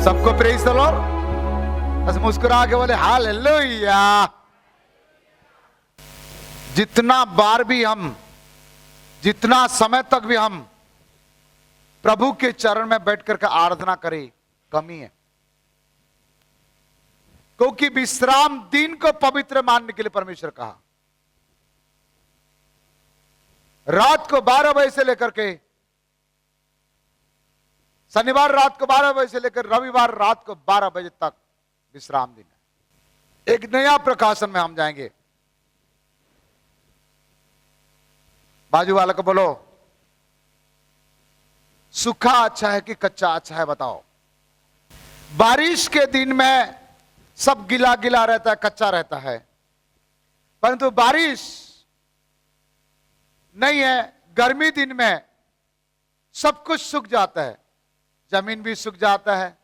सबको praise the Lord. बस मुस्कुरा के बोले हालेलुया। जितना बार भी हम, जितना समय तक भी हम प्रभु के चरण में बैठ करके आराधना करें, कमी है। क्योंकि विश्राम दिन को पवित्र मानने के लिए परमेश्वर कहा। रात को 12 बजे से लेकर के, शनिवार रात को 12 बजे से लेकर रविवार रात को 12 बजे तक विश्राम दिन है। एक नया प्रकाशन में हम जाएंगे। बाजू वाले को बोलो, सूखा अच्छा है कि कच्चा अच्छा है, बताओ। बारिश के दिन में सब गीला गीला रहता है, कच्चा रहता है, परंतु बारिश नहीं है, गर्मी दिन में सब कुछ सूख जाता है, जमीन भी सूख जाता है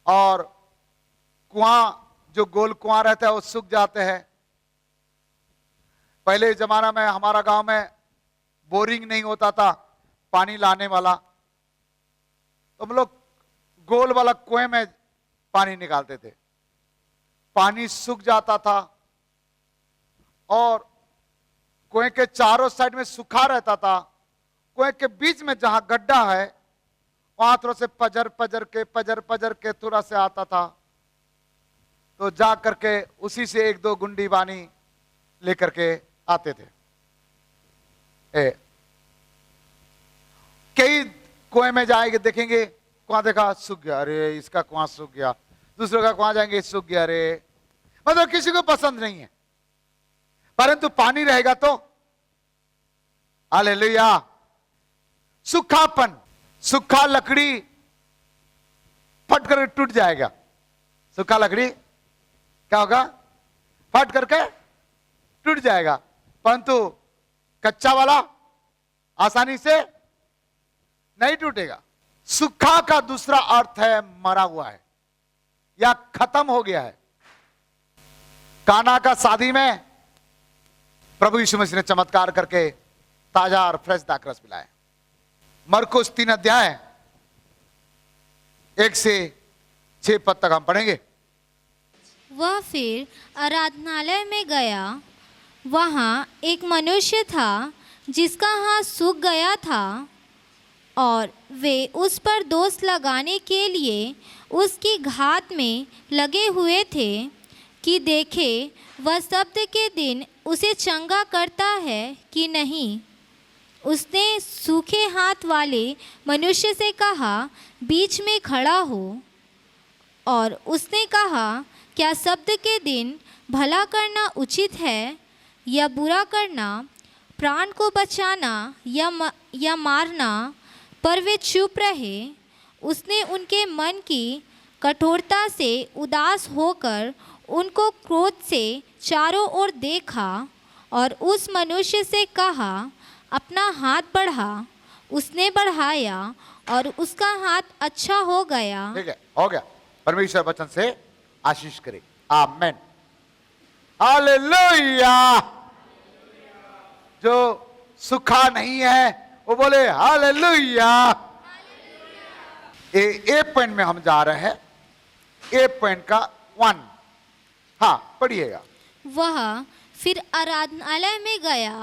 और कुआं, जो गोल कुआं रहता है वो सूख जाते हैं। पहले जमाना में हमारा गांव में बोरिंग नहीं होता था, पानी लाने वाला, तो हम लोग गोल वाला कुएं में पानी निकालते थे। पानी सूख जाता था और कुएं के चारों साइड में सूखा रहता था। कुएं के बीच में जहां गड्ढा है वहां थोड़ा से पजर के थोड़ा से आता था, तो जा करके उसी से 1-2 गुंडी पानी लेकर के आते थे। कई कुएं में जाएंगे, देखेंगे कुआं देखा सूख गया, अरे इसका कुआं सूख गया, दूसरों का कुआं जाएंगे सूख गया, अरे मतलब किसी को पसंद नहीं है। परंतु पानी रहेगा तो हालेलुया। सूखापन, सूखा लकड़ी फट करके टूट जाएगा। सूखा लकड़ी क्या होगा? फट करके टूट जाएगा, परंतु कच्चा वाला आसानी से नहीं टूटेगा। सूखा का दूसरा अर्थ है मरा हुआ है या खत्म हो गया है। काना का शादी में प्रभु यीशु मसीह ने चमत्कार करके ताजा और फ्रेश दाखरस पिलाया। मरकुस 3 अध्याय 1 से 6 पद तक हम पढ़ेंगे। वह फिर आराधनालय में गया। वहाँ एक मनुष्य था जिसका हाथ सूख गया था और वे उस पर दोष लगाने के लिए उसकी घात में लगे हुए थे कि देखे वह शब्द के दिन उसे चंगा करता है कि नहीं। उसने सूखे हाथ वाले मनुष्य से कहा, बीच में खड़ा हो। और उसने कहा, क्या शब्द के दिन भला करना उचित है या बुरा करना, प्राण को बचाना या मारना? पर वे चुप रहे। उसने उनके मन की कठोरता से उदास होकर उनको क्रोध से चारों ओर देखा और उस मनुष्य से कहा, अपना हाथ बढ़ा। उसने बढ़ाया और उसका हाथ अच्छा हो गया। ठीक है, हो गया। परमेश्वर वचन से आशीष करे, आमेन, हालेलुया। जो सूखा नहीं है वो बोले हालेलुया। ए पॉइंट में हम जा रहे हैं। ए पॉइंट का 1, हाँ पढ़िएगा। वह फिर आराधनालय में गया।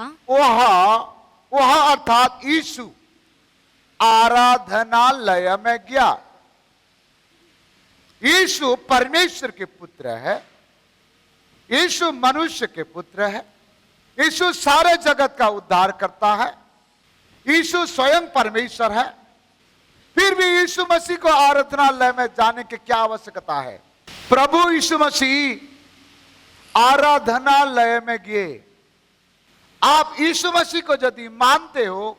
वह अर्थात यीशु आराधनालय में गया। यीशु परमेश्वर के पुत्र है, यीशु मनुष्य के पुत्र है, यीशु सारे जगत का उद्धार करता है, यीशु स्वयं परमेश्वर है। फिर भी यीशु मसीह को आराधनालय में जाने की क्या आवश्यकता है? प्रभु यीशु मसीह आराधनालय में गए। आप यीशु मसीह को यदि मानते हो,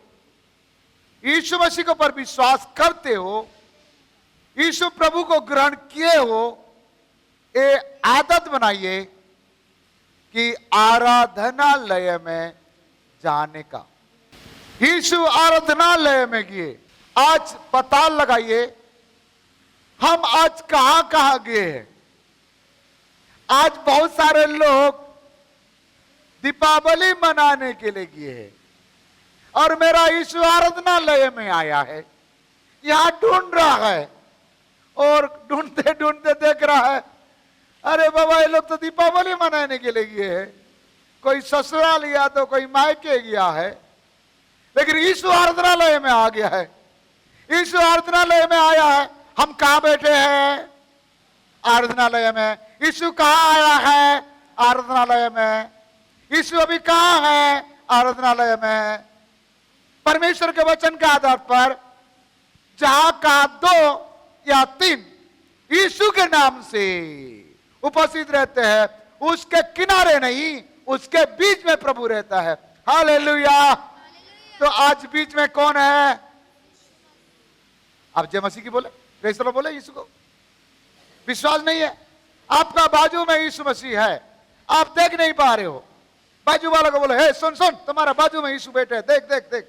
यीशु मसीह को पर विश्वास करते हो, यीशु प्रभु को ग्रहण किए हो, ये आदत बनाइए कि आराधनालय में जाने का। यीशु आराधनालय में गए। आज पता लगाइए हम आज कहां कहां गए हैं। आज बहुत सारे लोग दीपावली मनाने के लिए गए हैं और मेरा यीशु आराधनालय में आया है, यहां ढूंढ रहा है और ढूंढते ढूंढते देख रहा है, अरे बाबा ये लोग तो दीपावली मनाने के लिए गए हैं, कोई ससुराल गया तो कोई मायके गया है, लेकिन यीशु आराधनालय में आ गया है। यीशु आराधनालय में आया है। हम कहां बैठे हैं? आराधनालय में। यीशु कहां आया है? आराधनालय में। यीशु अभी कहां है? आराधनालय में। परमेश्वर के वचन के आधार पर जहां कहा 2 या 3 यीशु के नाम से उपस्थित रहते हैं, उसके किनारे नहीं, उसके बीच में प्रभु रहता है। हालेलुया। तो आज बीच में कौन है? आप जय मसीह की बोले, प्रेज़ द लॉर्ड बोले। यीशु को विश्वास नहीं है? आपका बाजू में यीशु मसीह है, आप देख नहीं पा रहे हो। बाजू वाला को बोले, हे सुन सुन, तुम्हारा बाजू में यीशु बैठे, देख देख देख।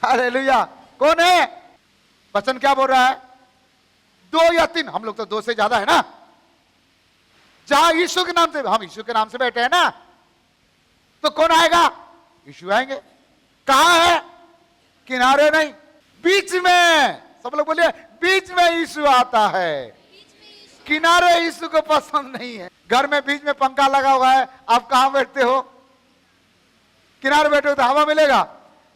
हालेलुया। कौन है? वचन क्या बोल रहा है? 2 या 3, हम लोग तो 2 से ज्यादा है ना। जहां यीशु के नाम से, हम यीशु के नाम से बैठे हैं ना, तो कौन आएगा? यीशु आएंगे। कहां है? किनारे नहीं, बीच में। सब लोग बोलिए, बीच में यीशु आता है। किनारे यीशु को पसंद नहीं है। घर में बीच में पंखा लगा हुआ है, आप कहां बैठते हो? किनारे बैठे हो तो हवा मिलेगा।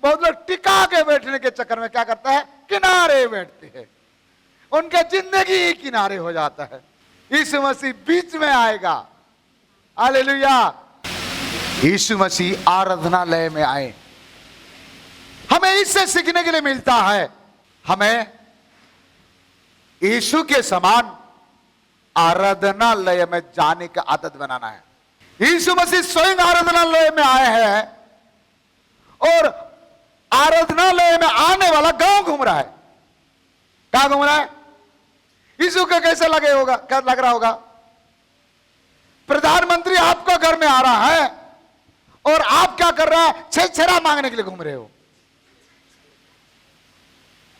बहुत लोग टिका के बैठने के चक्कर में क्या करता है? किनारे बैठते हैं, उनके जिंदगी ही किनारे हो जाता है। यीशु मसीह बीच में आएगा। हालेलुया। यीशु मसीह आराधनालय में आए। हमें इससे सीखने के लिए मिलता है, हमें यीशु के समान आराधनालय में जाने का आदत बनाना है। यीशु मसीह स्वयं आराधनालय में आए हैं और आराधनालय में आने वाला गांव घूम रहा है। क्या घूम रहा है? यीशु को कैसे लग रहा होगा? प्रधानमंत्री आपका घर में आ रहा है और आप क्या कर रहा है? छेछरा मांगने के लिए घूम रहे हो।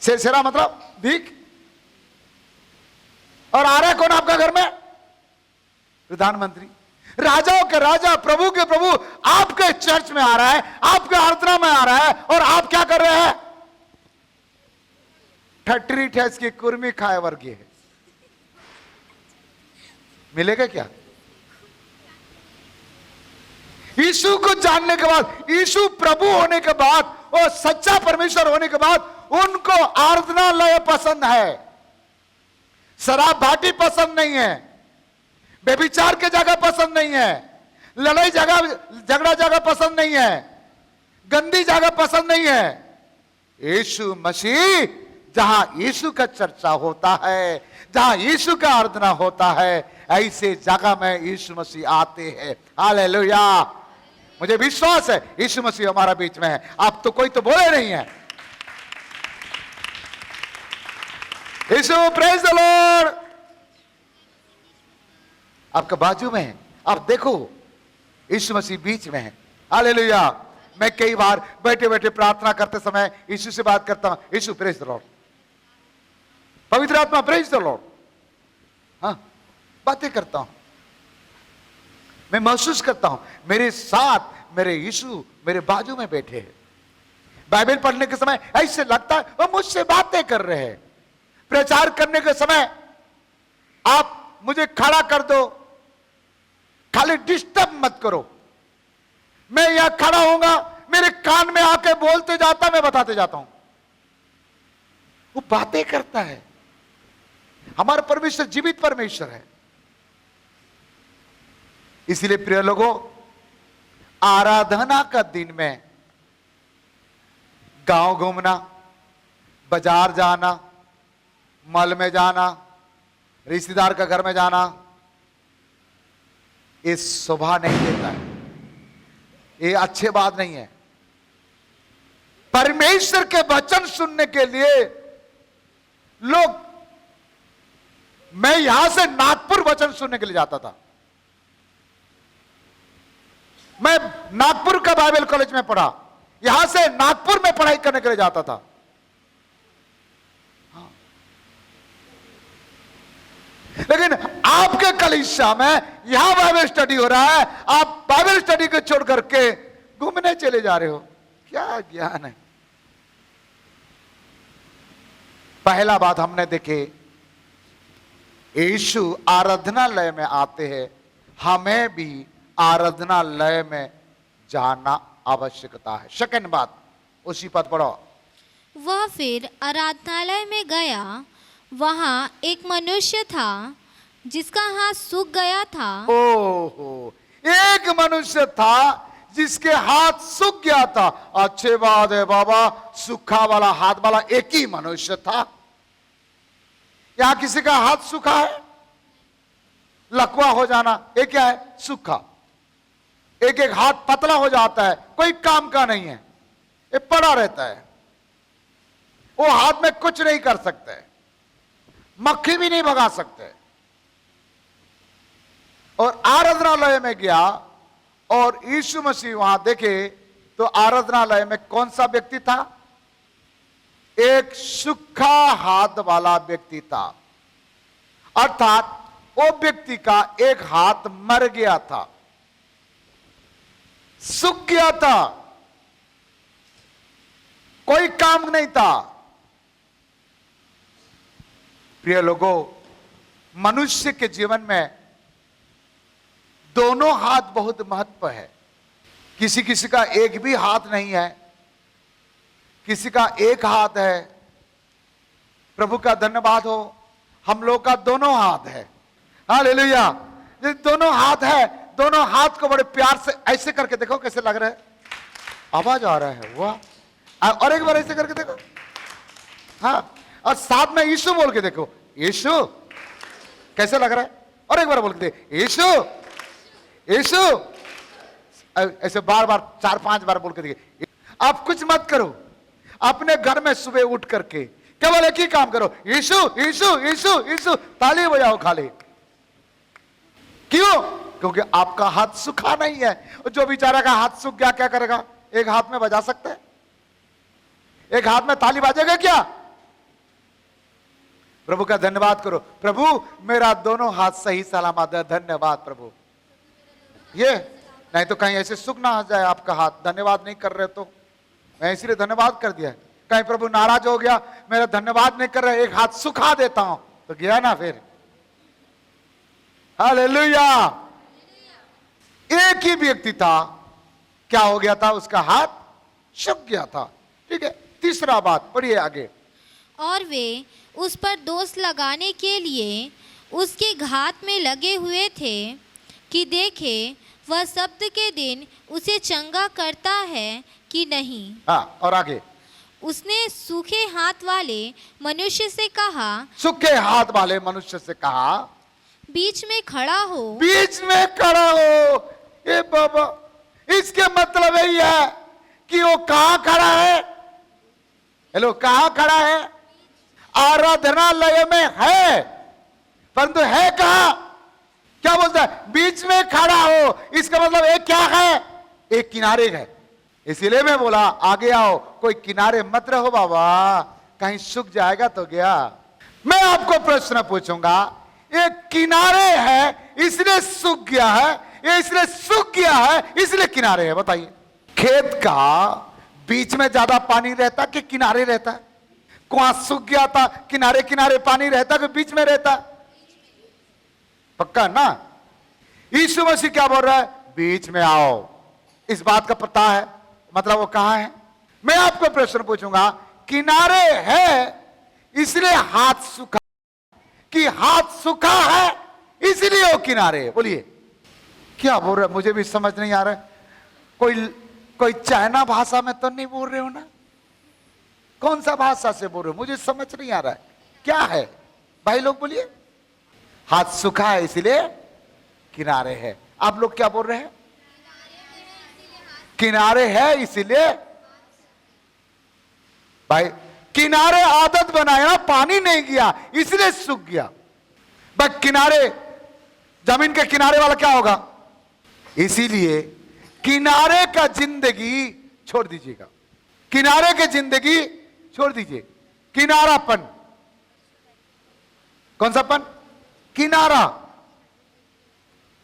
छेछरा मतलब भीख। और आ रहा है कौन आपका घर में? प्रधानमंत्री। राजाओं के राजा, प्रभु के प्रभु आपके चर्च में आ रहा है, आपके आराधना में आ रहा है, और आप क्या कर रहे हैं? ठटरी ठेस की कुर्मी खाए वर्गीय है। मिलेगा क्या? यीशु को जानने के बाद, यीशु प्रभु होने के बाद और सच्चा परमेश्वर होने के बाद उनको आराधनालय पसंद है। शराब भाटी पसंद नहीं है, व्यभिचार के जगह पसंद नहीं है, लड़ाई झगड़ा जगह पसंद नहीं है, गंदी जगह पसंद नहीं है। यीशु मसीह, जहां यीशु का चर्चा होता है, जहां यीशु का आराधना होता है, ऐसे जगह में यीशु मसीह आते हैं। हालेलुया। मुझे विश्वास है यीशु मसीह हमारा बीच में है। आप तो कोई तो बोले नहीं है। यीशु, प्रेज द लॉर्ड। आपका बाजू में है, आप देखो यीशु मसीह बीच में है। हालेलुया। मैं कई बार बैठे बैठे प्रार्थना करते समय यीशु से बात करता हूं, यीशु प्रेज द लॉर्ड, पवित्र आत्मा प्रेज द लॉर्ड। हाँ, बातें करता हूं, मैं महसूस करता हूं मेरे साथ मेरे यीशु मेरे बाजू में बैठे हैं। बाइबल पढ़ने के समय ऐसे लगता है वो मुझसे बातें कर रहे हैं। प्रचार करने के समय आप मुझे खड़ा कर दो, खाली डिस्टर्ब मत करो। मैं यहां खड़ा होऊंगा, मेरे कान में आके बोलते जाता, मैं बताते जाता हूं। वो बातें करता है। हमारा परमेश्वर जीवित परमेश्वर है। इसलिए प्रिय लोगों, आराधना का दिन में गांव घूमना, बाजार जाना, मॉल में जाना, रिश्तेदार का घर में जाना, ये शोभा नहीं देता है, ये अच्छी बात नहीं है। परमेश्वर के वचन सुनने के लिए लोग, मैं यहां से नागपुर वचन सुनने के लिए जाता था। मैं नागपुर का बाइबल कॉलेज में पढ़ा, यहां से नागपुर में पढ़ाई करने के लिए जाता था। हाँ। लेकिन आपके कलीसिया में यहां बाइबल स्टडी हो रहा है, आप बाइबल स्टडी को छोड़ करके घूमने चले जा रहे हो। क्या ज्ञान है। पहला बात हमने देखे, यीशु आराधनालय में आते हैं, हमें भी आराधनालय में जाना आवश्यकता है। सेकंड बात, उसी पद पढ़ो। वह फिर आराधनालय में गया, वहाँ एक मनुष्य था जिसका हाथ सूख गया था। ओहो, एक मनुष्य था जिसके हाथ सूख गया था। अच्छे बात है बाबा, सूखा वाला हाथ वाला एक ही मनुष्य था। यहां किसी का हाथ सूखा है? लकवा हो जाना ये क्या है? सूखा। एक एक हाथ पतला हो जाता है, कोई काम का नहीं है, ये पड़ा रहता है, वो हाथ में कुछ नहीं कर सकते, मक्खी भी नहीं भगा सकते। और आराधनालय में गया और यीशु मसीह वहां देखे तो आराधनालय में कौन सा व्यक्ति था? एक सूखा हाथ वाला व्यक्ति था, अर्थात वो व्यक्ति का एक हाथ मर गया था, सूख गया था, कोई काम नहीं था। प्रिय लोगों, मनुष्य के जीवन में दोनों हाथ बहुत महत्व है। किसी किसी का एक भी हाथ नहीं है, किसी का एक हाथ है। प्रभु का धन्यवाद हो, हम लोग का दोनों हाथ है। हालेलुया। दोनों हाथ है, दोनों हाथ को बड़े प्यार से ऐसे करके देखो कैसे लग रहा है, आवाज आ रहा है, वाह। और एक बार ऐसे करके देखो, हाँ, और साथ में यीशु बोल के देखो, यीशु कैसे लग रहा है, और एक बार बोल के देखो, यीशु यीशु, ऐसे बार बार 4-5 बार बोल के देखिए। आप कुछ मत करो, अपने घर में सुबह उठ करके केवल एक ही काम करो, यीशु यीशु यीशु यीशु, ताली बजाओ खाली। क्यों? क्योंकि आपका हाथ सूखा नहीं है। जो बेचारा का हाथ सूख गया क्या करेगा? एक हाथ में बजा सकता है, एक हाथ में ताली बाजेगा क्या? प्रभु का धन्यवाद करो, प्रभु मेरा दोनों हाथ सही सलामत है, धन्यवाद प्रभु। ये नहीं तो कहीं ऐसे सूख ना आ जाए आपका हाथ, धन्यवाद नहीं कर रहे तो। मैं इसलिए धन्यवाद कर दिया, कहीं प्रभु नाराज हो गया, मेरा धन्यवाद नहीं कर रहे, एक हाथ सुखा देता हूं, तो गया ना फिर। हालेलुया। एक ही व्यक्ति था, क्या हो गया था? उसका हाथ सूख गया था। ठीक है, तीसरा बात पढ़िए आगे। और वे उस पर दोष लगाने के लिए उसके घात में लगे हुए थे कि देखे वह सब्त के दिन उसे चंगा करता है कि नहीं। हाँ, और आगे। उसने सूखे हाथ वाले मनुष्य से कहा, सूखे हाथ वाले मनुष्य से कहा, बीच में खड़ा हो। बीच में खड़ा हो। ए बाबा, इसके मतलब यही है कि वो कहां खड़ा है? हेलो, कहां खड़ा है? आराधनालय में है, परंतु है कहां? क्या बोलता है? बीच में खड़ा हो। इसका मतलब एक क्या है? एक किनारे है। इसीलिए मैं बोला आगे आओ, कोई किनारे मत रहो बाबा, कहीं सूख जाएगा तो गया। मैं आपको प्रश्न पूछूंगा, एक किनारे है इसलिए सूख गया है, ये इसलिए सूख गया है इसलिए किनारे है? बताइए। खेत का बीच में ज्यादा पानी रहता कि किनारे रहता? कुआं सूख गया था, किनारे किनारे पानी रहता कि बीच में रहता? पक्का ना? यीशु मसीह क्या बोल रहा है? बीच में आओ। इस बात का पता है, मतलब वो कहां है? मैं आपको प्रश्न पूछूंगा, किनारे है इसलिए हाथ सूखा कि हाथ सूखा है इसलिए वो किनारे है? बोलिए क्या बोल रहे? मुझे भी समझ नहीं आ रहा है। कोई चाइना भाषा में तो नहीं बोल रहे हो ना? कौन सा भाषा से बोल रहे हो? मुझे समझ नहीं आ रहा है क्या है भाई लोग, बोलिए। हाथ सूखा है इसलिए किनारे है। आप लोग क्या बोल रहे हैं? किनारे है इसलिए। भाई किनारे आदत बनाया, पानी नहीं गया इसलिए सूख गया। बस किनारे, जमीन के किनारे वाला क्या होगा? इसीलिए किनारे का जिंदगी छोड़ दीजिएगा, किनारे की जिंदगी छोड़ दीजिए। किनारापन, कौन सा पन? किनारा।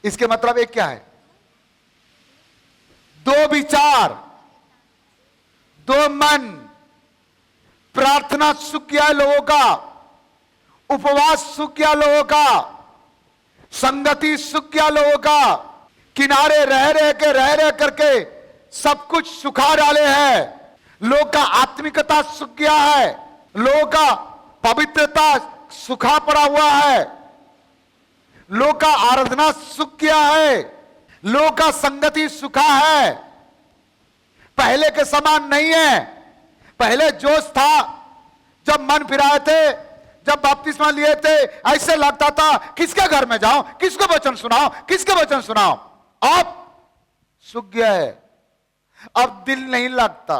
इसके मतलब एक क्या है? दो विचार, दो मन, प्रार्थना सूख गया है लोगों का, उपवास सूख गया लोगों का, संगति सूख गया लोगों का, किनारे रह करके सब कुछ सुखा डाले हैं। लोग का आत्मिकता सूख गया है, लोगों का पवित्रता सूखा पड़ा हुआ है, लोग का आराधना सूख गया है, लोग का संगति सूखा है, पहले के समान नहीं है। पहले जोश था, जब मन फिराए थे, जब बपतिस्मा लिए थे, ऐसे लगता था किसके घर में जाऊं, किसको वचन सुनाओ, किसके वचन सुनाओ। अब सूख गया है, अब दिल नहीं लगता,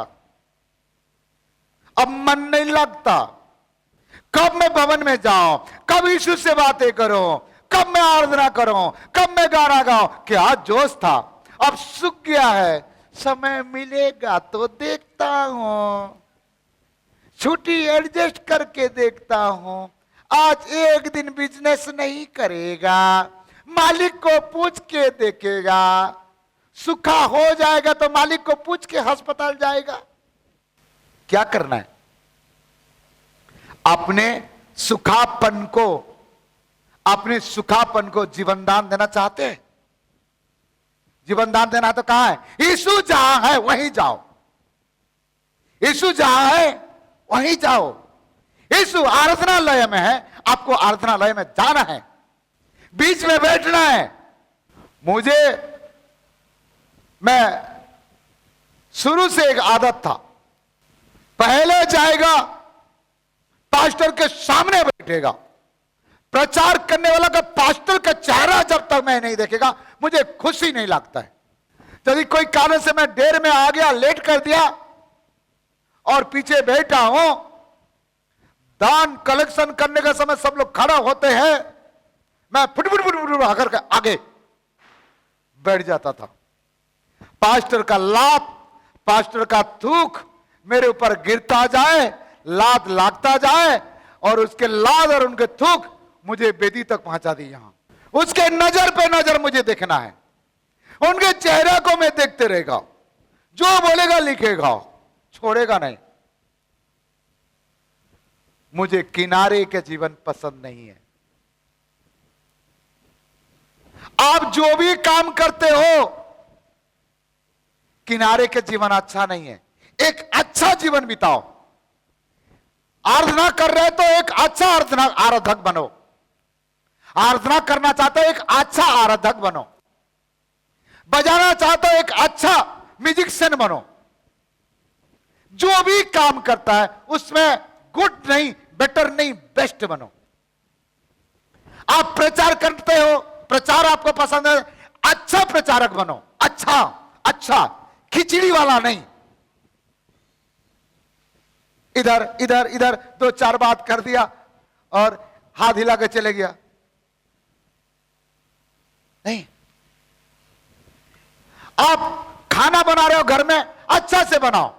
अब मन नहीं लगता। कब मैं भवन में जाऊं, कब यीशु से बातें करूं, कब मैं आराधना करूं, कब मैं गाना गाऊं, क्या जोश था, अब सूख गया है। समय मिलेगा तो देखता हूं, छुट्टी एडजस्ट करके देखता हूं। आज एक दिन बिजनेस नहीं करेगा, मालिक को पूछ के देखेगा, सूखा हो जाएगा तो मालिक को पूछ के अस्पताल जाएगा। क्या करना है? अपने सुखापन को जीवन दान देना चाहते हैं? जीवन दान देना तो कहां है? यीशु जहां है वहीं जाओ, यीशु जहां है वहीं जाओ। यीशु आराधनालय में है, आपको आराधनालय में जाना है, बीच में बैठना है। मैं शुरू से एक आदत था, पहले जाएगा पास्टर के सामने बैठेगा, प्रचार करने वाला का पास्टर का चेहरा जब तक मैं नहीं देखेगा मुझे खुशी नहीं लगता है। यदि कोई कारण से मैं देर में आ गया, लेट कर दिया और पीछे बैठा हूं, दान कलेक्शन करने का समय सब लोग खड़ा होते हैं, मैं फुट आकर के आगे बैठ जाता था। पास्टर का लात, पास्टर का थूक मेरे ऊपर गिरता जाए, लात लागता जाए और उसके लात और उनके थूक मुझे बेदी तक पहुंचा दी। यहां उसके नजर पे नजर मुझे देखना है, उनके चेहरे को मैं देखते रहेगा, जो बोलेगा लिखेगा, छोड़ेगा नहीं। मुझे किनारे के जीवन पसंद नहीं है। आप जो भी काम करते हो, किनारे के जीवन अच्छा नहीं है। एक अच्छा जीवन बिताओ। आराधना कर रहे तो एक अच्छा आराधक बनो। आराधना करना चाहते हो, एक अच्छा आराधक बनो। बजाना चाहते हो, एक अच्छा म्यूजिशियन बनो। जो भी काम करता है उसमें गुड नहीं, बेटर नहीं, बेस्ट बनो। आप प्रचार करते हो, प्रचार आपको पसंद है, अच्छा प्रचारक बनो। अच्छा खिचड़ी वाला नहीं, इधर 2-4 बात कर दिया और हाथ हिला के चले गया। नहीं, आप खाना बना रहे हो घर में, अच्छा से बनाओ,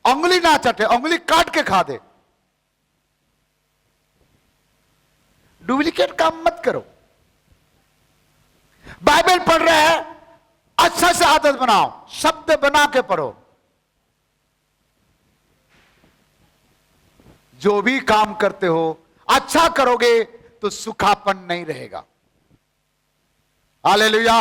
उंगली ना चटे, उंगली काट के खा दे। डुप्लीकेट काम मत करो। बाइबल पढ़ रहे हैं, अच्छा से आदत बनाओ, शब्द बना के पढ़ो। जो भी काम करते हो अच्छा करोगे तो सुखापन नहीं रहेगा। हालेलुया।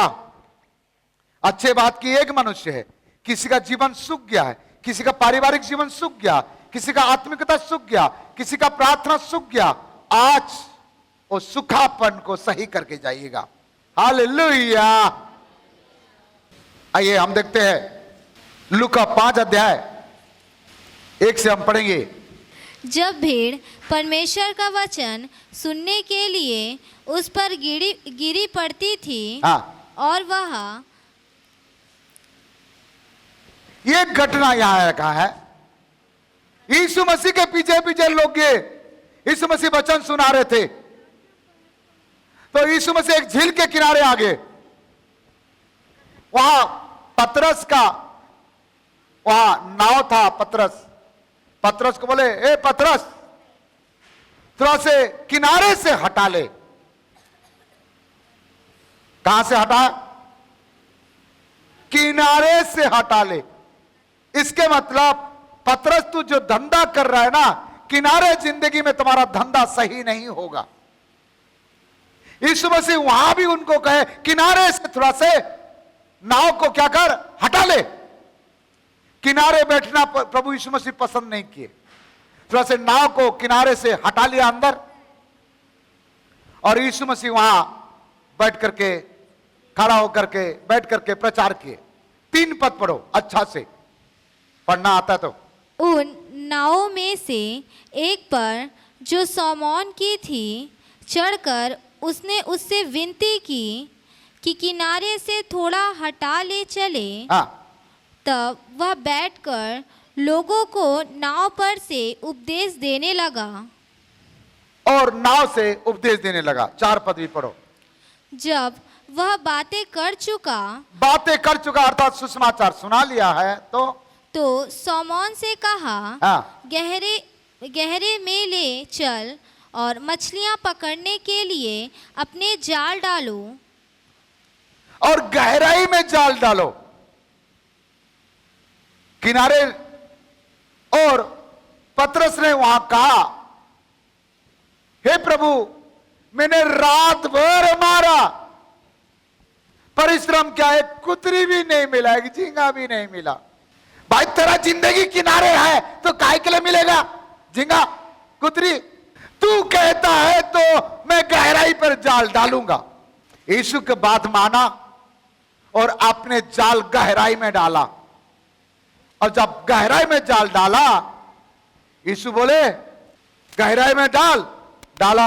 अच्छे बात की एक मनुष्य है, किसी का जीवन सूख गया है, किसी का पारिवारिक जीवन सूख गया, किसी का आत्मिकता सूख गया, किसी का प्रार्थना सूख गया। आज वो सुखापन को सही करके जाइएगा। हालेलुया। आइए हम देखते हैं लूका 5 अध्याय 1 से हम पढ़ेंगे। जब भीड़ परमेश्वर का वचन सुनने के लिए उस पर गिरी पड़ती थी, और वह ये घटना यहां रखा है। यीशु मसीह के पीछे पीछे लोग गए, यीशु मसीह वचन सुना रहे थे, तो यीशु मसीह एक झील के किनारे आ गए। वहां पतरस का वहां नाव था। पतरस को बोले, ए पतरस, थोड़ा से किनारे से हटा ले। कहां से हटा? किनारे से हटा ले। इसके मतलब पतरस तू जो धंधा कर रहा है ना, किनारे जिंदगी में तुम्हारा धंधा सही नहीं होगा। यीशु मसीह वहां भी उनको कहे किनारे से थोड़ा से नाव को क्या कर, हटा ले। किनारे बैठना प्रभु यीशु मसीह पसंद नहीं किए, थोड़ा से नाव को किनारे से हटा लिया अंदर, और यीशु मसीह वहां बैठ करके, खड़ा होकर के, बैठ करके प्रचार किए। 3 पद पढ़ो, अच्छा से पढ़ना आता है तो। उन नावों में से एक पर जो शमौन की थी चढ़कर उसने उससे विनती की कि किनारे से थोड़ा हटा ले चले। हाँ, तब वह बैठकर लोगों को नाव पर से उपदेश देने लगा। और नाव से उपदेश देने लगा। 4 पद भी पढ़ो। जब वह बातें कर चुका, अर्थात सुसमाचार सुना लिया है तो शमौन से कहा, हाँ, गहरे में ले चल और मछलियां पकड़ने के लिए अपने जाल डालो। और गहराई में जाल डालो, किनारे। और पतरस ने वहां कहा, हे प्रभु, मैंने रात भर मारा, परिश्रम क्या है, कुतरी भी नहीं मिला, एक झींगा भी नहीं मिला। भाई तेरा जिंदगी किनारे है तो काय के लिए मिलेगा झींगा कुतरी? तू कहता है तो मैं गहराई पर जाल डालूंगा। यीशु की बात माना और अपने जाल गहराई में डाला। और जब गहराई में जाल डाला, यीशु बोले गहराई में डाला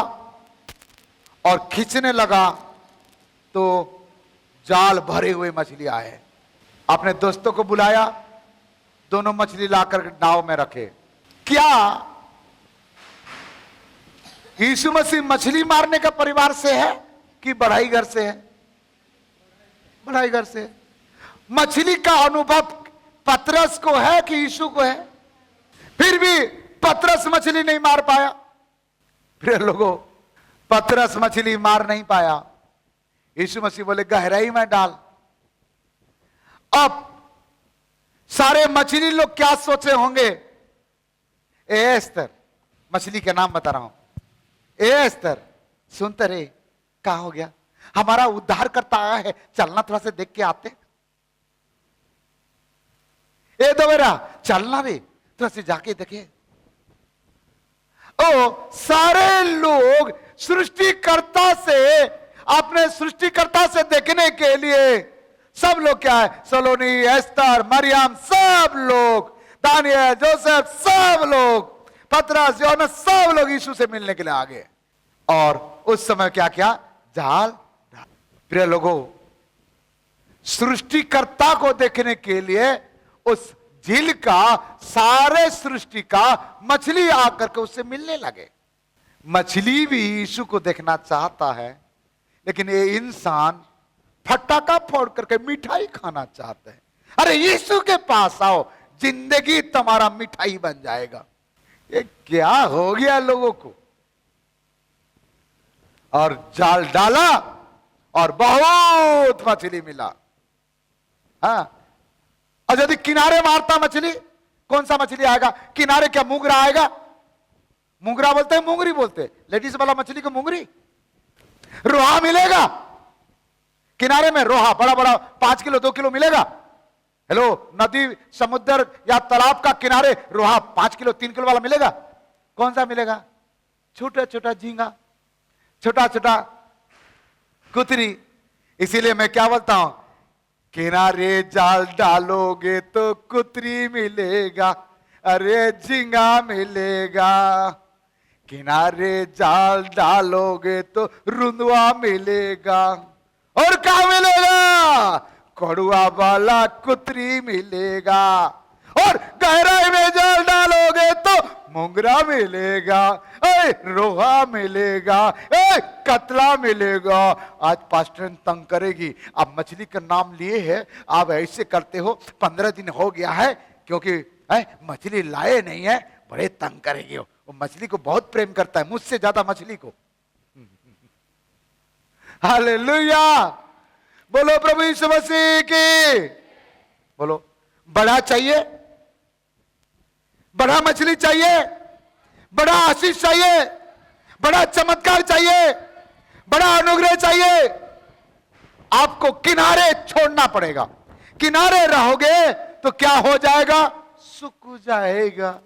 और खींचने लगा तो जाल भरे हुए मछली आए। अपने दोस्तों को बुलाया, दोनों मछली लाकर नाव में रखे। क्या यीशु मसीह मछली मारने का परिवार से है कि बढ़ाई घर से है? बढ़ाई घर से। मछली का अनुभव पतरस को है कि यीशु को है? फिर भी पतरस मछली नहीं मार पाया। फिर लोगों, पतरस मछली मार नहीं पाया। यीशु मसीह बोले गहराई में डाल। अब सारे मछली लोग क्या सोचे होंगे? ए एस्तर, मछली का नाम बता रहा हूं, ए एस्तर सुनते रे, क्या हो गया? हमारा उद्धार करता आया है, चलना थोड़ा से देख के आते। ए दोवेरा चलना रे, थोड़ा से जाके देखे। ओ सारे लोग सृष्टिकर्ता से, अपने सृष्टिकर्ता से देखने के लिए सब लोग क्या है, सलोनी, एस्तर, मरियम, सब लोग, दानियल, जोसेफ, सब लोग, पतरस, योहन्ना, सब लोग यीशु से मिलने के लिए आ गए। और उस समय क्या किया? जाल। प्रिय लोगों, सृष्टिकर्ता को देखने के लिए उस झील का सारे सृष्टि का मछली आकर के उससे मिलने लगे। मछली भी यीशु को देखना चाहता है, लेकिन ये इंसान फटाका फोड़ करके मिठाई खाना चाहते हैं। अरे यीशु के पास आओ, जिंदगी तुम्हारा मिठाई बन जाएगा। ये क्या हो गया लोगों को? और जाल डाला और बहुत मछली मिला। हाँ, और यदि किनारे मारता मछली, कौन सा मछली आएगा किनारे? क्या मुंगरा आएगा? मुंगरा बोलते हैं, मुंगरी बोलते हैं। लेडीज वाला मछली को मुंगरी। रोहा मिलेगा किनारे में, रोहा बड़ा बड़ा 5 किलो 2 किलो मिलेगा। हेलो, नदी, समुद्र या तालाब का किनारे रोहा 5 किलो 3 किलो वाला मिलेगा? कौन सा मिलेगा? छोटा छोटा झींगा, छोटा छोटा कुतरी। इसीलिए मैं क्या बोलता हूं, किनारे जाल डालोगे तो कुतरी मिलेगा, अरे झींगा मिलेगा। किनारे जाल डालोगे तो रुंदवा मिलेगा, और क्या मिलेगा? कड़ुआ वाला कुतरी मिलेगा। और गहराई में जाल डालोगे तो मुंगरा मिलेगा, रोहा मिलेगा, कतला मिलेगा। आज पास्टर तंग करेगी, आप मछली का नाम लिए है, आप ऐसे करते हो, 15 दिन हो गया है, क्योंकि मछली लाए नहीं है, बड़े तंग करेगी। वो मछली को बहुत प्रेम करता है, मुझसे ज्यादा मछली को। हालेलुया, बोलो प्रभु यीशु मसीह की। बोलो, बड़ा चाहिए बड़ा मछली चाहिए, बड़ा आशीष चाहिए, बड़ा चमत्कार चाहिए, बड़ा अनुग्रह चाहिए, आपको किनारे छोड़ना पड़ेगा। किनारे रहोगे तो क्या हो जाएगा? सूख जाएगा,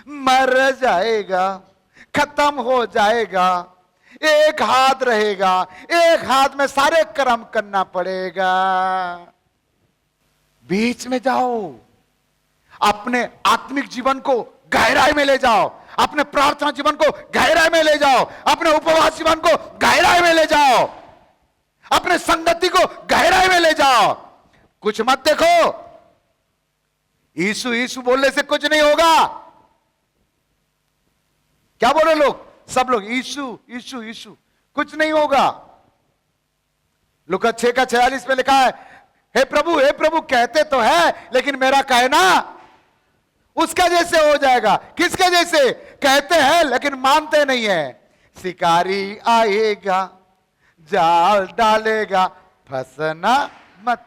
मर जाएगा, खत्म हो जाएगा। एक हाथ रहेगा, एक हाथ में सारे कर्म करना पड़ेगा। बीच में जाओ, अपने आत्मिक जीवन को गहराई में ले जाओ, अपने प्रार्थना जीवन को गहराई में ले जाओ, अपने उपवास जीवन को गहराई में ले जाओ, अपने संगति को गहराई में ले जाओ। कुछ मत देखो, यीशु यीशु बोलने से कुछ नहीं होगा। क्या बोले लोग? सब लोग यीशु यीशु यीशु, कुछ नहीं होगा। लूका 6:46 में लिखा है, हे प्रभु कहते तो है, लेकिन मेरा कहना उसका जैसे हो जाएगा। किसके जैसे? कहते हैं लेकिन मानते नहीं है। शिकारी आएगा, जाल डालेगा, फंसना मत।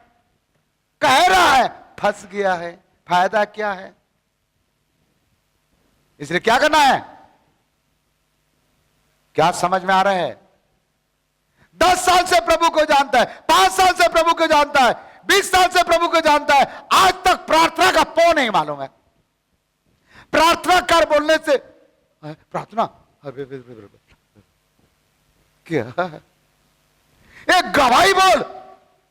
कह रहा है, फंस गया है, फायदा क्या है? इसलिए क्या करना है? क्या समझ में आ रहा है? 10 साल से प्रभु को जानता है, 5 साल से प्रभु को जानता है, 20 साल से प्रभु को जानता है, आज तक प्रार्थना का पौ नहीं मालूम है। प्रार्थना कर बोलने से प्रार्थना क्या है? एक गवाही बोल,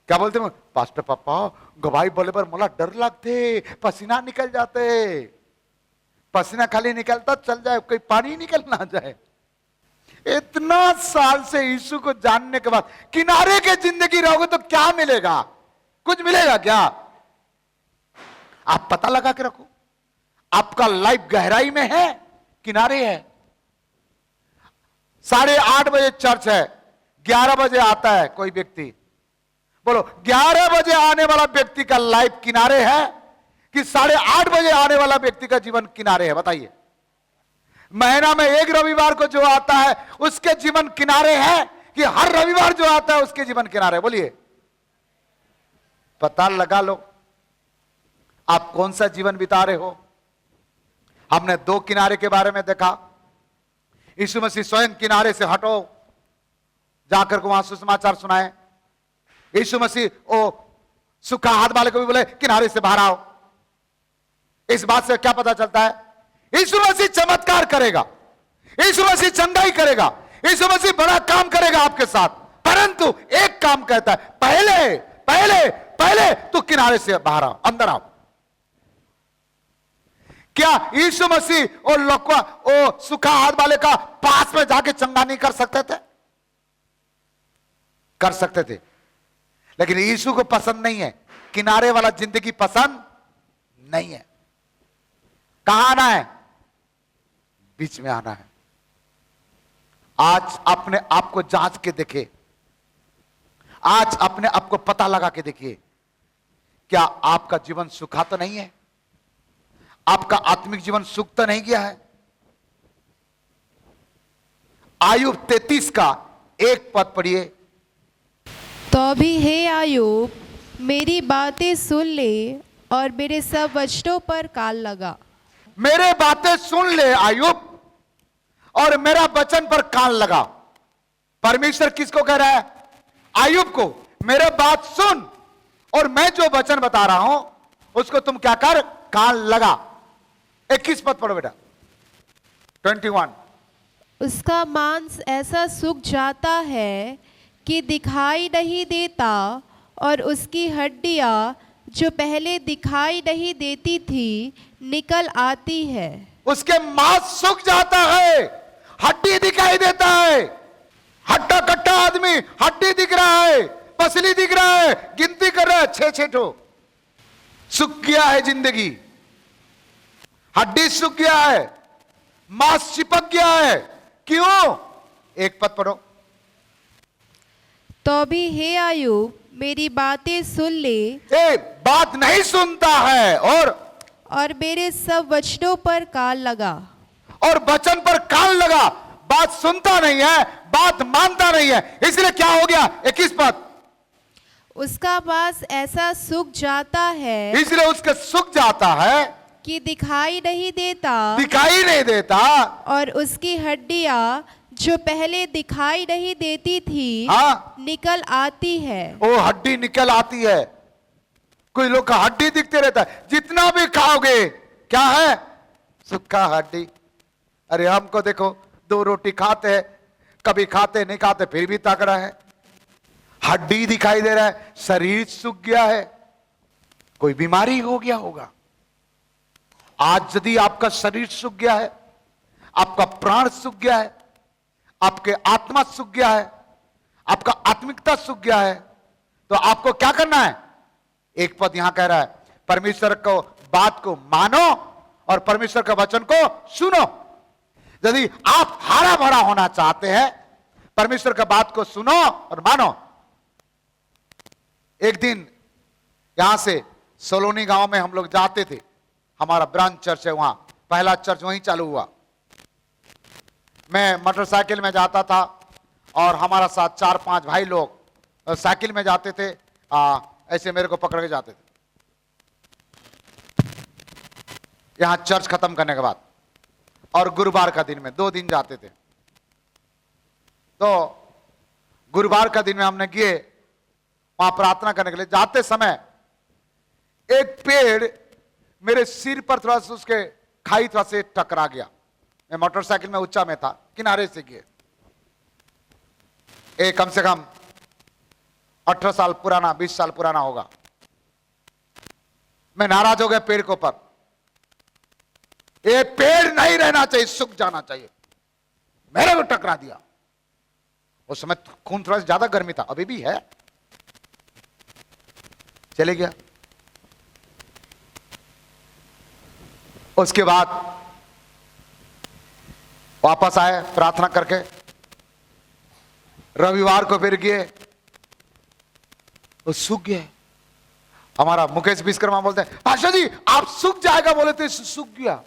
क्या बोलते हैं पास्टर पापा, गवाही बोले पर मोला डर लगते, पसीना निकल जाते। पसीना खाली निकलता चल जाए, कोई पानी निकल ना जाए। इतना साल से यीशु को जानने के बाद किनारे के जिंदगी रहोगे तो क्या मिलेगा? कुछ मिलेगा क्या? आप पता लगा के रखो, आपका लाइफ गहराई में है, किनारे है। 8:30 बजे चर्च है, 11 बजे आता है कोई व्यक्ति। बोलो, 11 बजे आने वाला व्यक्ति का लाइफ किनारे है कि 8:30 बजे आने वाला व्यक्ति का जीवन किनारे है? बताइए। महीना में एक रविवार को जो आता है उसके जीवन किनारे है कि हर रविवार जो आता है उसके जीवन किनारे है? बोलिए, पता लगा लो आप कौन सा जीवन बिता रहे हो। हमने 2 किनारे के बारे में देखा। यीशु मसीह स्वयं किनारे से हटो जाकर को वहां सुसमाचार सुनाए। यीशु मसीह ओ सूखा हाथ वाले को भी बोले किनारे से बाहर आओ। इस बात से क्या पता चलता है? यीशु मसीह चमत्कार करेगा, यीशु मसीह चंगाई करेगा, यीशु मसीह बड़ा काम करेगा आपके साथ, परंतु एक काम कहता है, पहले पहले पहले तू किनारे से बाहर आओ, अंदर आओ। क्या यीशु मसीह और लोगों ओ सूखा हाथ वाले का पास में जाके चंगा नहीं कर सकते थे? कर सकते थे, लेकिन यीशु को पसंद नहीं है, किनारे वाला जिंदगी पसंद नहीं है। कहां आना है? बीच में आना है। आज अपने आप को जांच के देखे, आज अपने आप को पता लगा के देखिए, क्या आपका जीवन सुखा तो नहीं है? आपका आत्मिक जीवन सुख तो नहीं गया है? आयुब 33 का 1 पद पढ़िए। तो भी हे आयुब, मेरी बातें सुन ले और मेरे सब वचनों पर कान लगा। मेरे बातें सुन ले आयुब और मेरा वचन पर कान लगा। परमेश्वर किसको कह रहा है? आयुब को, मेरे बात सुन और मैं जो वचन बता रहा हूं उसको तुम क्या कर? कान लगा। 21 पद पढ़ो बेटा, 21। उसका मांस ऐसा सूख जाता है कि दिखाई नहीं देता, और उसकी हड्डियां जो पहले दिखाई नहीं देती थी निकल आती है। उसके मांस सूख जाता है, हड्डी दिखाई देता है। हट्टा कट्टा आदमी, हड्डी दिख रहा है, पसली दिख रहा है, गिनती कर रहा है 6-6 ठो। सूख गया है जिंदगी, हड्डी सूख गया है, मांस चिपक गया है। क्यों? 1 पद पढ़ो। तो भी हे आयुब, मेरी बातें सुन ले। बात नहीं सुनता है और मेरे सब वचनों पर कान लगा। और वचन पर कान लगा। बात सुनता नहीं है, बात मानता नहीं है, इसलिए क्या हो गया? 21 पद। उसका मांस ऐसा सूख जाता है, इसलिए उसके सूख जाता है कि दिखाई नहीं देता दिखाई नहीं देता, और उसकी हड्डियां जो पहले दिखाई नहीं देती थी हाँ, निकल आती है। वो हड्डी निकल आती है। कोई लोग का हड्डी दिखते रहता है, जितना भी खाओगे क्या है, सूखा हड्डी। अरे हमको देखो, 2 रोटी खाते हैं, कभी खाते नहीं खाते फिर भी तगड़ा है, हड्डी दिखाई दे रहा है, शरीर सूख गया है, कोई बीमारी हो गया होगा। आज यदि आपका शरीर सूख गया है, आपका प्राण सूख गया है, आपके आत्मा सूख गया है, आपका आत्मिकता सूख गया है, तो आपको क्या करना है? एक पद यहां कह रहा है, परमेश्वर को बात को मानो और परमेश्वर के वचन को सुनो। यदि आप हरा भरा होना चाहते हैं, परमेश्वर की बात को सुनो और मानो। एक दिन यहां से सोलोनी गांव में हम लोग जाते थे, हमारा ब्रांच चर्च है वहां, पहला चर्च वहीं चालू हुआ। मैं मोटरसाइकिल में जाता था और हमारा साथ 4-5 भाई लोग साइकिल में जाते थे, ऐसे मेरे को पकड़ के जाते थे। यहां चर्च खत्म करने के बाद, और गुरुवार का दिन में 2 दिन जाते थे। तो गुरुवार का दिन में हमने गए वहां प्रार्थना करने के लिए। जाते समय एक पेड़ मेरे सिर पर थोड़ा सा, उसके खाई थोड़ा से टकरा गया। मैं मोटरसाइकिल में ऊंचा में था, किनारे से गए। एक कम से कम 18 साल पुराना, 20 साल पुराना होगा। मैं नाराज हो गया पेड़ के ऊपर, ये पेड़ नहीं रहना चाहिए, सूख जाना चाहिए। मेरे को टकरा दिया। उस समय खून थोड़ा ज्यादा गर्मी था, अभी भी है। चले गया। उसके बाद वापस आए प्रार्थना करके। रविवार को फिर गए, वो सूख गया। हमारा मुकेश विश्वकर्मा बोलते हैं, पाशा जी आप सूख जाएगा बोले तो सूख गया।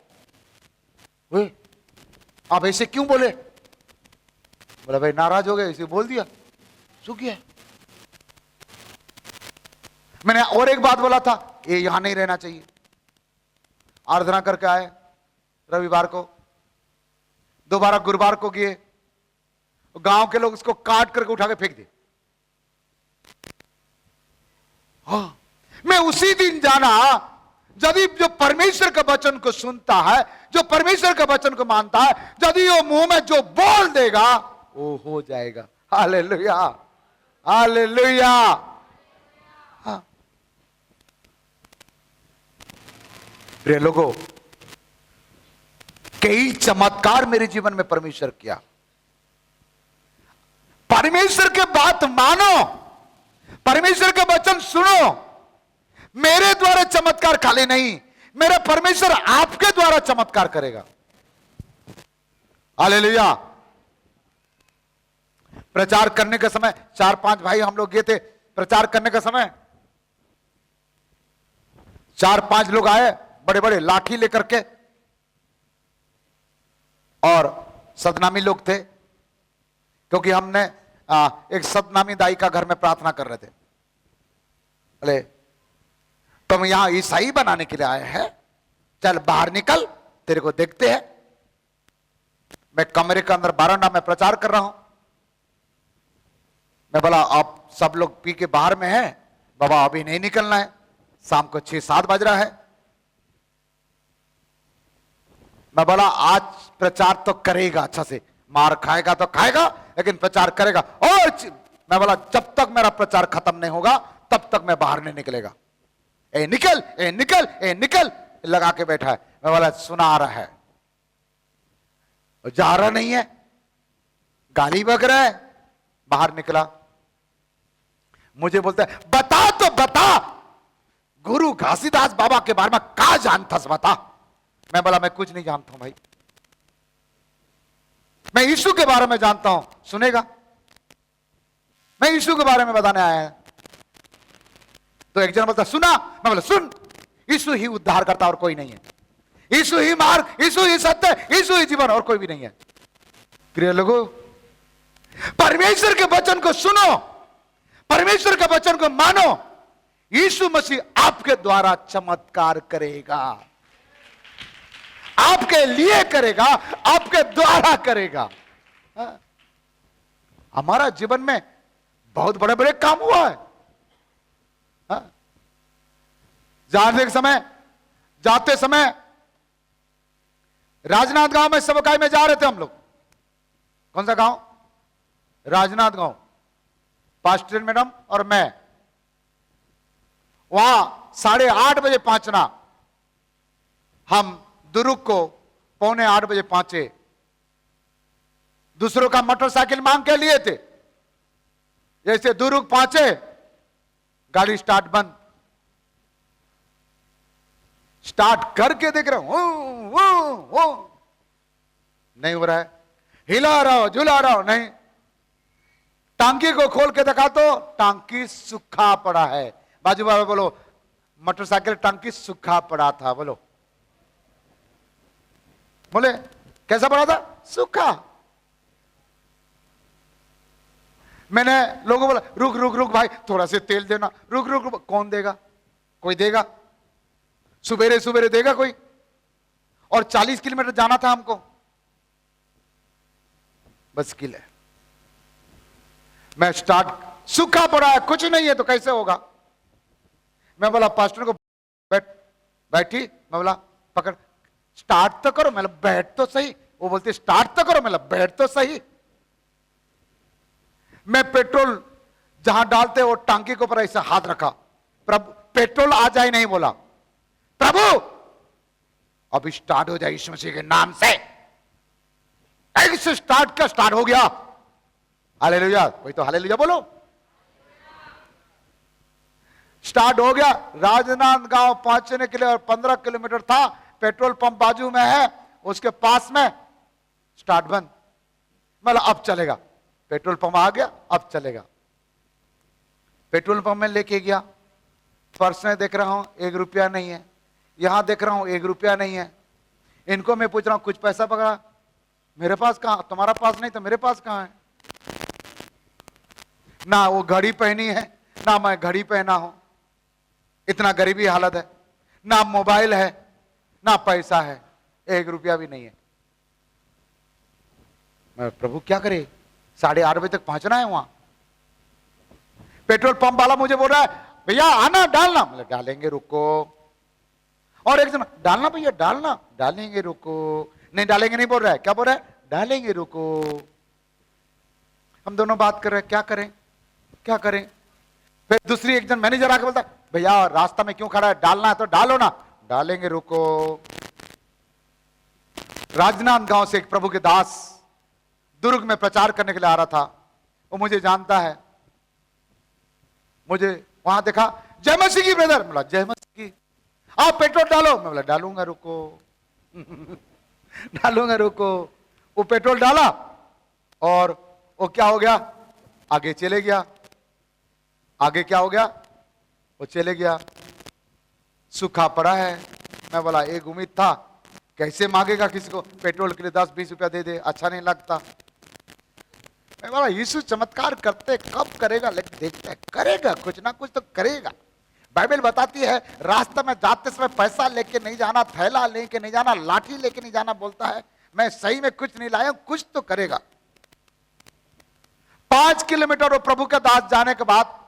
आप ऐसे क्यों बोले? बोला भाई नाराज हो गए, इसे बोल दिया, सूख गया। मैंने और एक बात बोला था, ये यहां नहीं रहना चाहिए। आराधना करके आए रविवार को, दोबारा गुरुवार को गए, गांव के लोग उसको काट करके उठा के फेंक दिए। हाँ, मैं उसी दिन जाना, यदि जो परमेश्वर के वचन को सुनता है, जो परमेश्वर के वचन को मानता है, यदि वो मुंह में जो बोल देगा वो हो जाएगा। Hallelujah, hallelujah. हाँ। प्रिय लोगों, कई चमत्कार मेरे जीवन में परमेश्वर किया। परमेश्वर के बात मानो, परमेश्वर के वचन सुनो। मेरे द्वारा चमत्कार खाली नहीं, मेरा परमेश्वर आपके द्वारा चमत्कार करेगा। हालेलुया। प्रचार करने के समय 4-5 भाई हम लोग गए थे प्रचार करने के समय। 4-5 लोग आए, बड़े बड़े लाठी लेकर के, और सदनामी लोग थे, क्योंकि हमने एक सदनामी दाई का घर में प्रार्थना कर रहे थे। बोले तुम यहां ईसाई बनाने के लिए आए हैं, चल बाहर निकल, तेरे को देखते हैं। मैं कमरे के अंदर बारंडा में प्रचार कर रहा हूं। मैं बोला आप सब लोग पी के बाहर में हैं, बाबा अभी नहीं निकलना है, शाम को 6-7 बज रहा है। मैं बोला आज प्रचार तो करेगा, अच्छा से मार खाएगा तो खाएगा, लेकिन प्रचार करेगा। और मैं बोला जब तक मेरा प्रचार खत्म नहीं होगा तब तक मैं बाहर नहीं निकलेगा। ए निकल, ए निकल, ए निकल लगा के बैठा है। मैं बोला सुना आ रहा है, जा रहा नहीं है, गाली बक रहा है। बाहर निकला, मुझे बोलता है बता तो बता, गुरु घासीदास बाबा के बारे में क्या जानता बता। मैं बोला मैं कुछ नहीं जानता हूं भाई, मैं यीशु के बारे में जानता हूं, सुनेगा? मैं यीशु के बारे में बताने आया है। तो एक जन बोलता सुना, मैं बोला सुन, यीशु ही उद्धार करता और कोई नहीं है, यीशु ही मार्ग, यीशु ही सत्य, यीशु ही जीवन, और कोई भी नहीं है। प्रिय लोगों, परमेश्वर के वचन को सुनो, परमेश्वर के वचन को मानो। यीशु मसीह आपके द्वारा चमत्कार करेगा। आपके लिए करेगा, आपके द्वारा करेगा। हाँ? हमारा जीवन में बहुत बड़े बड़े काम हुआ है। हाँ? जाते समय राजनांदगांव में सेवकाई में जा रहे थे हम लोग। कौन सा गांव? राजनांदगांव। पास्टर मैडम और मैं, वहां 8:30 बजे पहुंचना। हम दुर्ग को 7:45 बजे पहुंचे। दूसरों का मोटरसाइकिल मांग के लिए थे। जैसे दुर्ग पहुंचे, गाड़ी स्टार्ट बंद। स्टार्ट करके देख रहा हूं, नहीं हो रहा है। हिला रहा हो, झुला रहा हो, नहीं। टांकी को खोल के देखा तो टांकी सूखा पड़ा है। बाजू वाले बोलो, मोटरसाइकिल टांकी सूखा पड़ा था। बोलो, बोले कैसा पड़ा था? सूखा। मैंने लोगों बोला, रुक रुक रुक भाई, थोड़ा से तेल देना। रुक रुक रुक। कौन देगा? कोई देगा? सुबेरे सुबेरे देगा कोई? और 40 किलोमीटर जाना था हमको। बस किल है। मैं स्टार्ट, सूखा पड़ा है, कुछ नहीं है तो कैसे होगा? मैं बोला पास्टर को, बैठी। मैं बोला पकड़, स्टार्ट तो करो। मैं बैठ तो सही। वो बोलते स्टार्ट तो करो। मैं बैठ तो सही। मैं पेट्रोल जहां डालते वो टांकी के ऊपर ऐसा हाथ रखा। प्रभु, पेट्रोल आ जाए नहीं बोला। प्रभु अभी स्टार्ट हो जाए यीशु मसीह के नाम से। ऐसे स्टार्ट हो गया। हालेलुया। कोई तो हालेलुया बोलो। स्टार्ट हो गया। राजनांदगांव पहुंचने के लिए और 15 किलोमीटर था। पेट्रोल पंप बाजू में है, उसके पास में स्टार्ट बंद। मतलब अब चलेगा। पेट्रोल पंप आ गया, अब चलेगा। पेट्रोल पंप में लेके गया। पर्स में देख रहा हूं 1 रुपया नहीं है। यहां देख रहा हूं 1 रुपया नहीं है। इनको मैं पूछ रहा हूं कुछ पैसा पकड़ा? मेरे पास कहां? तुम्हारा पास नहीं तो मेरे पास कहां है? ना वो घड़ी पहनी है, ना मैं घड़ी पहना हूं। इतना गरीबी हालत है। ना मोबाइल है, ना पैसा है, 1 रुपया भी नहीं है। मैं प्रभु क्या करे? 8:30 बजे तक पहुंचना है वहां। पेट्रोल पंप वाला मुझे बोल रहा है, भैया आना डालना। मतलब डालेंगे रुको। और एक जन, डालना भैया डालना। डालेंगे रुको। नहीं डालेंगे नहीं बोल रहा है। क्या बोल रहा है? डालेंगे रुको। हम दोनों बात कर रहे हैं, क्या करें क्या करें। फिर दूसरी एक जन मैनेजर आके बोलता है, भैया रास्ता में क्यों खड़ा है? डालना है तो डालो ना। डालेंगे रुको। राजनांदगांव से एक प्रभु के दास दुर्ग में प्रचार करने के लिए आ रहा था। वो मुझे जानता है। मुझे वहां देखा, जय मसीह की ब्रदर। बोला जय मसीह की। आप पेट्रोल डालो। मैं बोला डालूंगा रुको। डालूंगा रुको। वो पेट्रोल डाला और वो क्या हो गया? आगे चले गया। आगे क्या हो गया? वो चले गया। सूखा पड़ा है। मैं बोला एक उम्मीद था, कैसे मांगेगा किसी को पेट्रोल के लिए 10-20 रुपया दे दे, अच्छा नहीं लगता। मैं बोला यीशु चमत्कार करते कब करेगा? लेकिन देखते हैं करेगा, कुछ ना कुछ तो करेगा। बाइबल बताती है रास्ते में जाते समय पैसा लेके नहीं जाना, थैला लेके नहीं जाना, लाठी लेके नहीं जाना। बोलता है मैं सही में कुछ नहीं लाया, कुछ तो करेगा। 5 किलोमीटर वो प्रभु के दास जाने के बाद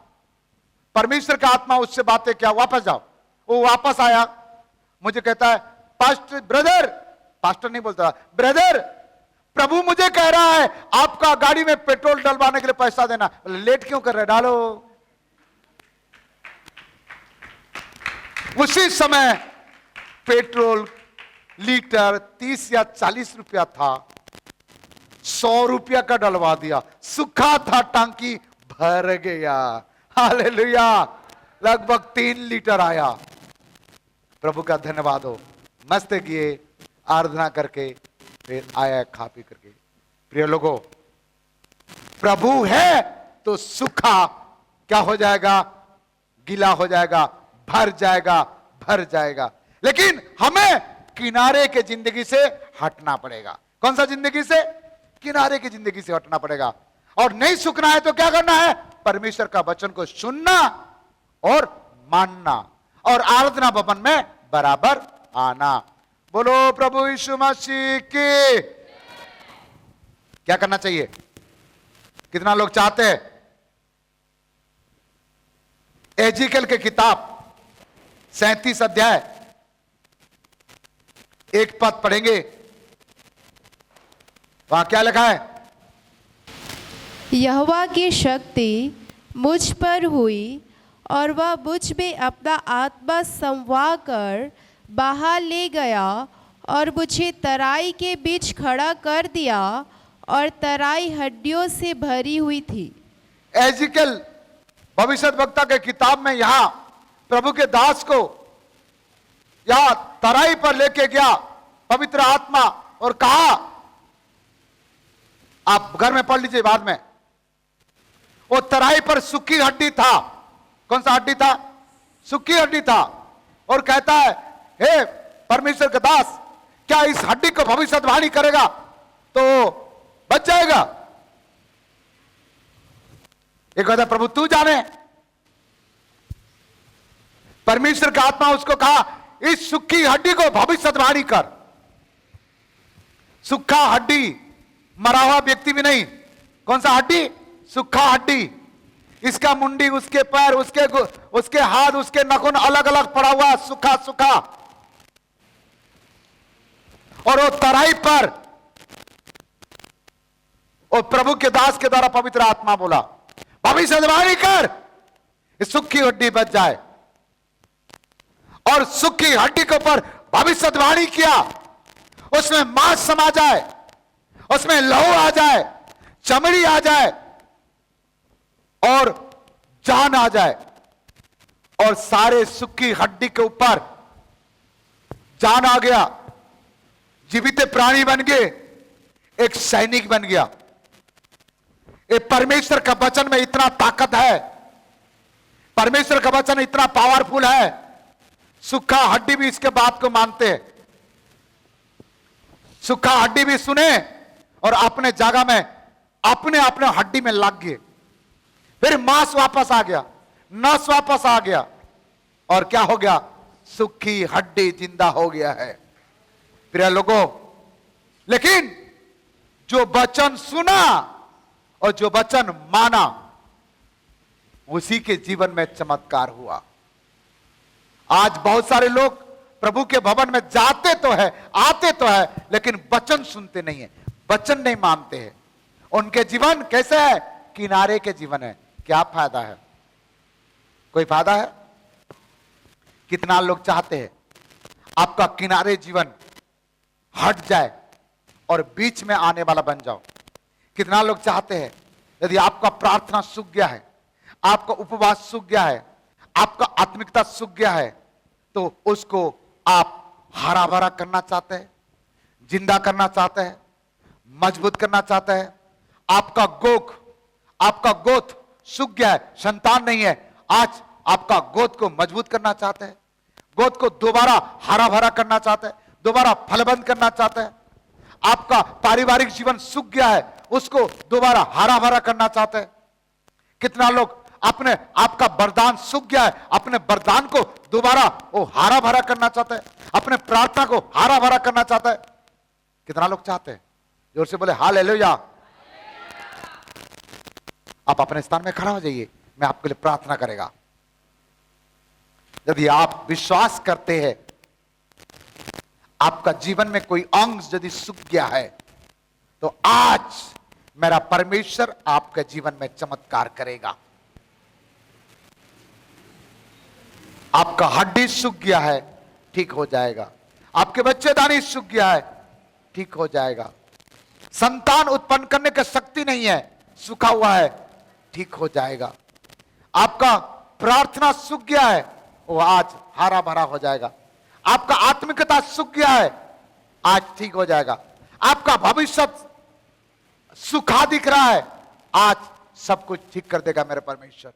परमेश्वर का आत्मा उससे बातें क्या, वापस जाओ। वो वापस आया, मुझे कहता है पास्टर ब्रदर, पास्टर नहीं बोलता, ब्रदर प्रभु मुझे कह रहा है आपका गाड़ी में पेट्रोल डलवाने के लिए पैसा देना। लेट क्यों कर रहे? डालो। उसी समय पेट्रोल लीटर 30 या 40 रुपया था, 100 रुपया का डलवा दिया। सूखा था, टांकी भर गया। हालेलुया। लगभग 3 लीटर आया। प्रभु का धन्यवाद हो। मस्त किए, आराधना करके फिर आया खा पी करके। प्रिय लोगों, प्रभु है तो सूखा क्या हो जाएगा? गीला हो जाएगा, भर जाएगा, भर जाएगा। लेकिन हमें किनारे के जिंदगी से हटना पड़ेगा। कौन सा जिंदगी से? किनारे की जिंदगी से हटना पड़ेगा। और नहीं सूखना है तो क्या करना है? परमेश्वर का वचन को सुनना और मानना और आराधना भवन में बराबर आना। बोलो प्रभु यीशु मसीह की। क्या करना चाहिए? कितना लोग चाहते हैं? एजिकल के किताब 37 अध्याय 1 पद पढ़ेंगे। वहां क्या लिखा है? यहोवा की शक्ति मुझ पर हुई और वह मुझ में अपना आत्मा समवा कर बाहर ले गया और मुझे तराई के बीच खड़ा कर दिया और तराई हड्डियों से भरी हुई थी। एजिकल भविष्यद्वक्ता के किताब में यहां प्रभु के दास को यहां तराई पर लेके गया पवित्र आत्मा और कहा, आप घर में पढ़ लीजिए बाद में, वो तराई पर सूखी हड्डी था। कौन सा हड्डी था? सूखी हड्डी था। और कहता है, हे परमेश्वर का दास, क्या इस हड्डी को भविष्यवाणी करेगा तो बच जाएगा? एक कहता, प्रभु तू जाने। परमेश्वर का आत्मा उसको कहा, इस सूखी हड्डी को भविष्यवाणी कर। सूखा हड्डी, मरा हुआ व्यक्ति भी नहीं। कौन सा हड्डी? सूखा हड्डी। इसका मुंडी, उसके पैर, उसके हाथ, उसके नाखून अलग अलग पड़ा हुआ, सूखा सूखा। और वो तराई पर और प्रभु के दास के द्वारा पवित्र आत्मा बोला, भविष्यवाणी कर, इस सूखी हड्डी बच जाए। और सूखी हड्डी के ऊपर भविष्यवाणी किया, उसमें मांस समा जाए, उसमें लहू आ जाए, चमड़ी आ जाए और जान आ जाए। और सारे सूखी हड्डी के ऊपर जान आ गया, जीवित प्राणी बन गए, एक सैनिक बन गया। ये परमेश्वर का वचन में इतना ताकत है, परमेश्वर का वचन इतना पावरफुल है, सूखा हड्डी भी इसके बात को मानते हैं। सूखा हड्डी भी सुने और अपने जगह में अपने अपने हड्डी में लग गए। फिर मांस वापस आ गया, नस वापस आ गया और क्या हो गया? सूखी हड्डी जिंदा हो गया है। प्रिय लोगों, लेकिन जो वचन सुना और जो वचन माना, उसी के जीवन में चमत्कार हुआ। आज बहुत सारे लोग प्रभु के भवन में जाते तो है, आते तो है, लेकिन वचन सुनते नहीं है, वचन नहीं मानते हैं। उनके जीवन कैसे है? किनारे के जीवन है। क्या फायदा है? कोई फायदा है? कितना लोग चाहते हैं आपका किनारे जीवन हट जाए और बीच में आने वाला बन जाओ। कितना लोग चाहते हैं यदि आपका प्रार्थना सूख गया है, आपका उपवास सूख गया है, आपका आत्मिकता सूख गया है, तो उसको आप हरा भरा करना चाहते हैं, जिंदा करना चाहते हैं, मजबूत करना चाहते हैं। आपका गोद सूख गया है, संतान नहीं है, आज आपका गोद को मजबूत करना चाहते हैं, गोद को दोबारा हरा भरा करना चाहते हैं, दोबारा फलबंद करना चाहते हैं। आपका पारिवारिक जीवन सूख गया है, उसको दोबारा हरा भरा करना चाहते हैं। कितना लोग आपका वरदान सूख गया है, अपने वरदान को दोबारा वो हरा भरा करना चाहते हैं, अपने प्रार्थना को हरा भरा करना चाहते हैं। कितना लोग चाहते हैं? जोर से बोले हालेलुया। आप अपने स्थान में खड़ा हो जाइए, मैं आपके लिए प्रार्थना करेगा। यदि आप विश्वास करते हैं आपका जीवन में कोई अंग यदि सूख गया है, तो आज मेरा परमेश्वर आपके जीवन में चमत्कार करेगा। आपका हड्डी सूख गया है, ठीक हो जाएगा। आपके बच्चेदानी सूख गया है, ठीक हो जाएगा। संतान उत्पन्न करने की शक्ति नहीं है, सूखा हुआ है, ठीक हो जाएगा। आपका प्रार्थना सूख गया है, वो आज हरा भरा हो जाएगा। आपका आत्मिकता सूख गया है, आज ठीक हो जाएगा। आपका भविष्य सूखा दिख रहा है, आज सब कुछ ठीक कर देगा मेरे परमेश्वर।